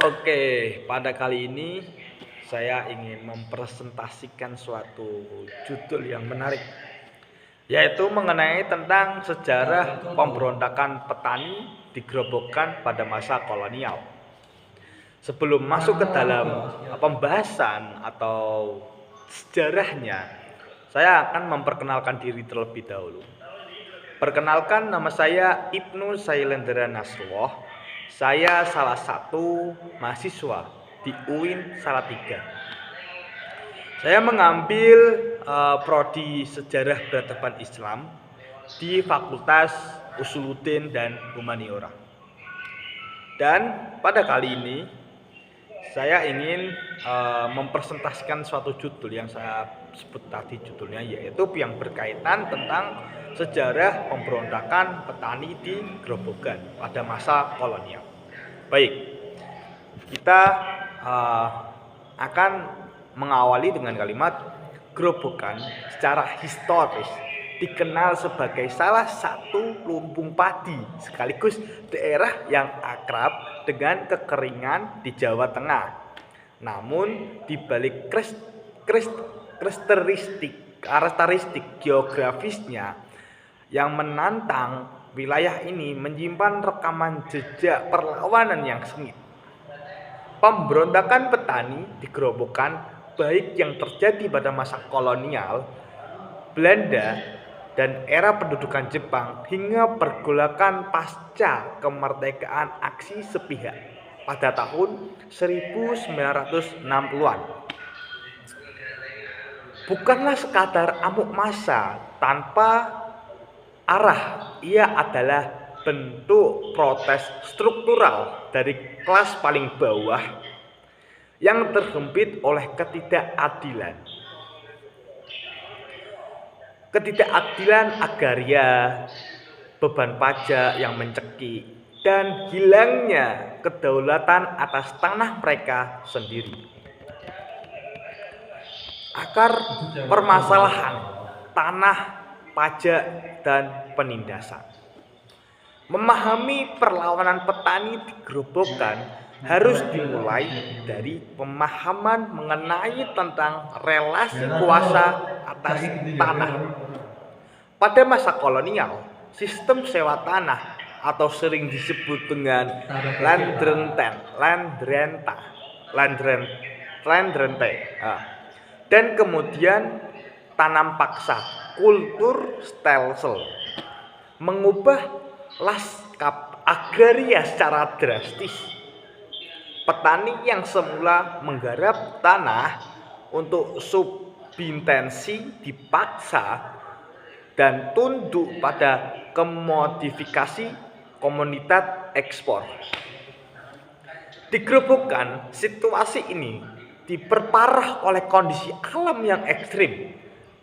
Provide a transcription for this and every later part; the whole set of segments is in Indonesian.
Oke, pada kali ini saya ingin mempresentasikan suatu judul yang menarik, yaitu mengenai tentang sejarah pemberontakan petani di Grobogan pada masa kolonial. Sebelum masuk ke dalam pembahasan atau sejarahnya, saya akan memperkenalkan diri terlebih dahulu. Perkenalkan, nama saya Ibnu Sailendra Nasrullah. Saya salah satu mahasiswa di UIN Salatiga. Saya mengambil prodi Sejarah Peradaban Islam di Fakultas Usuluddin dan Humaniora. Dan pada kali ini saya ingin mempresentasikan suatu judul yang saya sebut tadi judulnya, yaitu yang berkaitan tentang sejarah pemberontakan petani di Grobogan pada masa kolonial. Baik, kita akan mengawali dengan kalimat Grobogan secara historis dikenal sebagai salah satu lumbung padi sekaligus daerah yang akrab dengan kekeringan di Jawa Tengah. Namun di balik karakteristik geografisnya yang menantang, wilayah ini menyimpan rekaman jejak perlawanan yang sengit. Pemberontakan petani di Grobogan, baik yang terjadi pada masa kolonial Belanda dan era pendudukan Jepang hingga pergolakan pasca kemerdekaan aksi sepihak pada tahun 1960-an. Bukanlah sekadar amuk massa tanpa arah, ia adalah bentuk protes struktural dari kelas paling bawah yang terhimpit oleh ketidakadilan agraria, beban pajak yang mencekik, dan hilangnya kedaulatan atas tanah mereka sendiri. Akar permasalahan tanah, pajak, dan penindasan. Memahami perlawanan petani di Grobogan harus dimulai dari pemahaman mengenai tentang relasi kuasa atas tanah. Pada masa kolonial, sistem sewa tanah atau sering disebut dengan landrente, dan kemudian tanam paksa, kultur stelsel, mengubah lanskap agraria secara drastis. Petani yang semula menggarap tanah untuk subintensi dipaksa dan tunduk pada komodifikasi komoditas ekspor. Di Grobogan, situasi ini diperparah oleh kondisi alam yang ekstrim.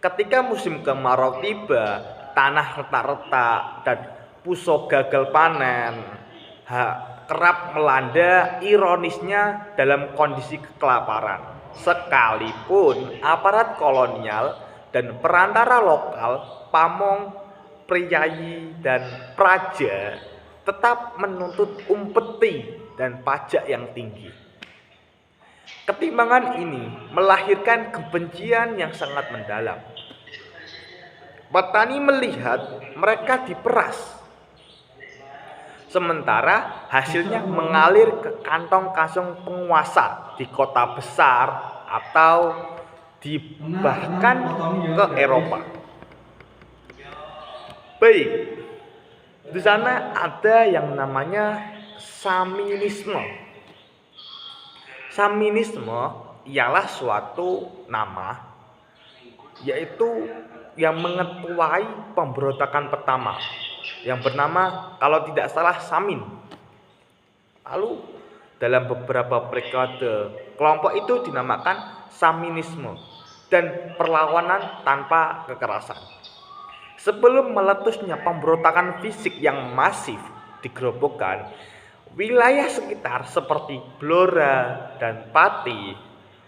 Ketika musim kemarau tiba, tanah retak-retak dan puso gagal panen kerap melanda, ironisnya dalam kondisi kelaparan. Sekalipun aparat kolonial dan perantara lokal, pamong, priyayi, dan praja tetap menuntut umpeti dan pajak yang tinggi. Ketimbangan ini melahirkan kebencian yang sangat mendalam. Petani melihat mereka diperas, sementara hasilnya mengalir ke kantong-kantong penguasa di kota besar atau bahkan ke Eropa. Baik, di sana ada yang namanya Saminisme. Saminisme ialah suatu nama, yaitu yang mengetuai pemberontakan pertama yang bernama, kalau tidak salah, Samin. Lalu dalam beberapa periode kelompok itu dinamakan Saminisme dan perlawanan tanpa kekerasan. Sebelum meletusnya pemberontakan fisik yang masif di Grobogan, wilayah sekitar seperti Blora dan Pati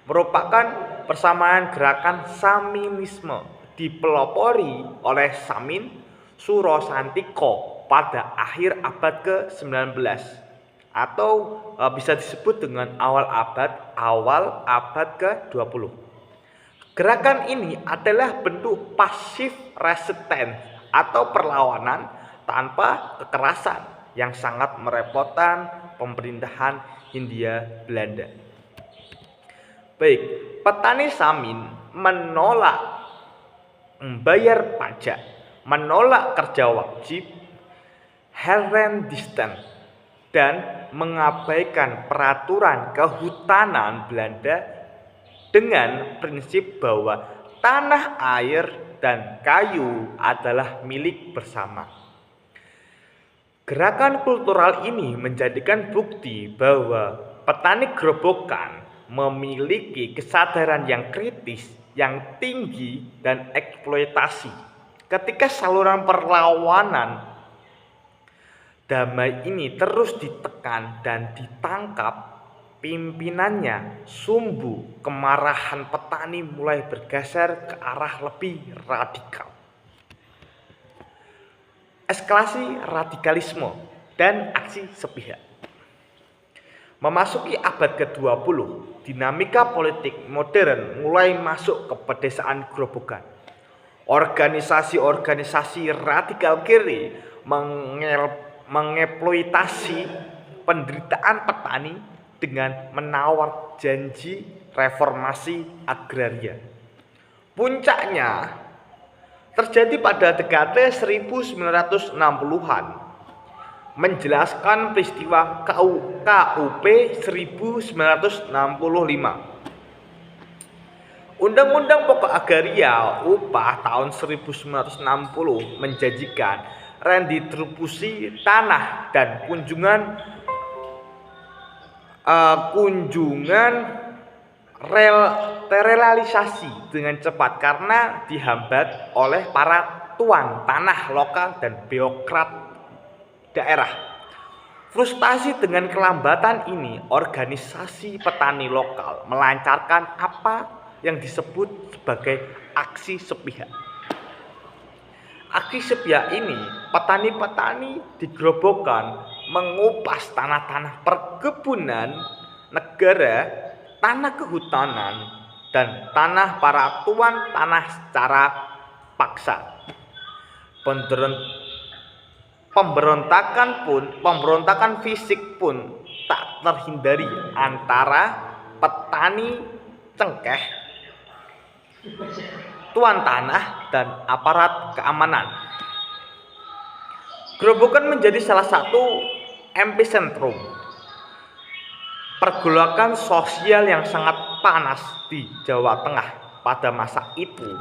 merupakan persamaan gerakan Saminisme dipelopori oleh Samin Surosantiko pada akhir abad ke-19 atau bisa disebut dengan awal abad ke-20. Gerakan ini adalah bentuk pasif resistance atau perlawanan tanpa kekerasan yang sangat merepotkan pemerintahan Hindia Belanda. Baik, petani Samin menolak membayar pajak, menolak kerja wajib, Herendisten, dan mengabaikan peraturan kehutanan Belanda dengan prinsip bahwa tanah, air, dan kayu adalah milik bersama. Gerakan kultural ini menjadikan bukti bahwa petani gerobokan memiliki kesadaran yang kritis, yang tinggi, dan eksploitasi. Ketika saluran perlawanan damai ini terus ditekan dan ditangkap pimpinannya, sumbu kemarahan petani mulai bergeser ke arah lebih radikal. Eskalasi radikalisme dan aksi sepihak. Memasuki abad ke-20, dinamika politik modern mulai masuk ke pedesaan gerobokan. Organisasi-organisasi radikal kiri mengeksploitasi penderitaan petani dengan menawar janji reformasi agraria. Puncaknya terjadi pada dekade 1960-an, menjelaskan peristiwa KUP 1965. Undang-Undang Pokok Agraria Upah tahun 1960 menjanjikan redistribusi tanah dan kunjungan terrealisasi dengan cepat karena dihambat oleh para tuan tanah lokal dan birokrat daerah. Frustasi dengan kelambatan ini, organisasi petani lokal melancarkan apa yang disebut sebagai aksi sepihak. Aksi sepihak ini, petani-petani digerobokan mengupas tanah-tanah perkebunan negara, tanah kehutanan, dan tanah para tuan tanah secara paksa. Pemberontakan fisik pun tak terhindari antara petani cengkeh, tuan tanah, dan aparat keamanan. Gerobokan menjadi salah satu epicentrum pergolakan sosial yang sangat panas di Jawa Tengah pada masa itu.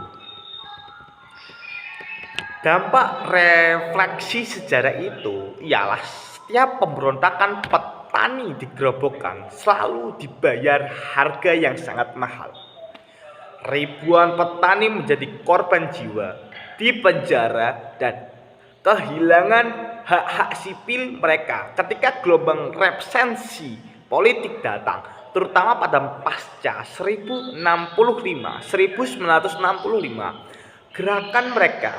Dampak refleksi sejarah itu ialah setiap pemberontakan petani di gerobokan selalu dibayar harga yang sangat mahal. Ribuan petani menjadi korban jiwa, dipenjara, dan kehilangan hak-hak sipil mereka ketika gelombang represi politik datang, terutama pada pasca 1965. Gerakan mereka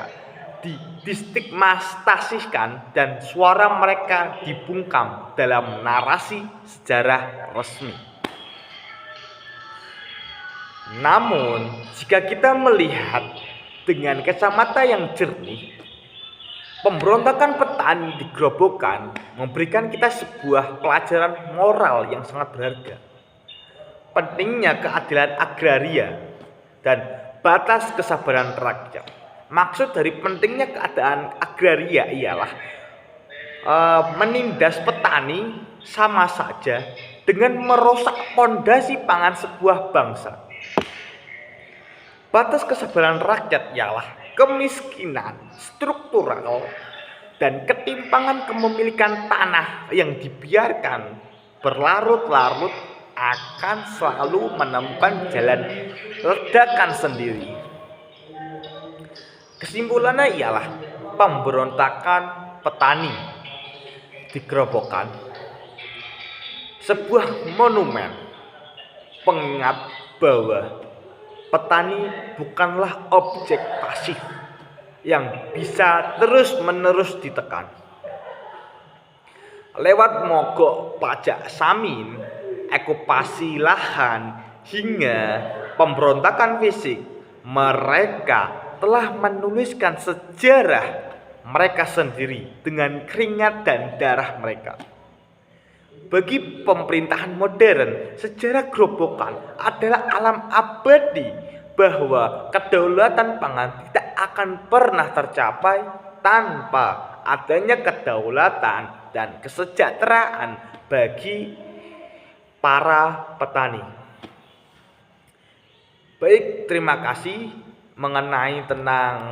distigmatisasikan dan suara mereka dibungkam dalam narasi sejarah resmi. Namun, jika kita melihat dengan kacamata yang jernih, pemberontakan petani di gerobokan memberikan kita sebuah pelajaran moral yang sangat berharga. Pentingnya keadilan agraria dan batas kesabaran rakyat. Maksud dari pentingnya keadaan agraria ialah menindas petani sama saja dengan merusak pondasi pangan sebuah bangsa. Batas kesabaran rakyat ialah kemiskinan struktural dan ketimpangan kepemilikan tanah yang dibiarkan berlarut-larut akan selalu menemukan jalan ledakan sendiri. Kesimpulannya ialah pemberontakan petani di gerobokan sebuah monumen pengingat bahwa petani bukanlah objek pasif yang bisa terus-menerus ditekan. lewat mogok pajak samin, okupasi lahan, hingga pemberontakan fisik. Mereka telah menuliskan sejarah mereka sendiri dengan keringat dan darah mereka. Bagi pemerintahan modern, sejarah gerobokan adalah alam abadi bahwa kedaulatan pangan tidak akan pernah tercapai tanpa adanya kedaulatan dan kesejahteraan bagi para petani. Baik, terima kasih mengenai tentang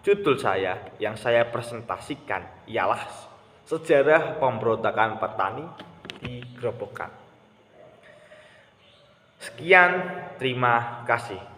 judul saya yang saya presentasikan ialah sejarah pemberontakan petani di Grobogan. Sekian, terima kasih.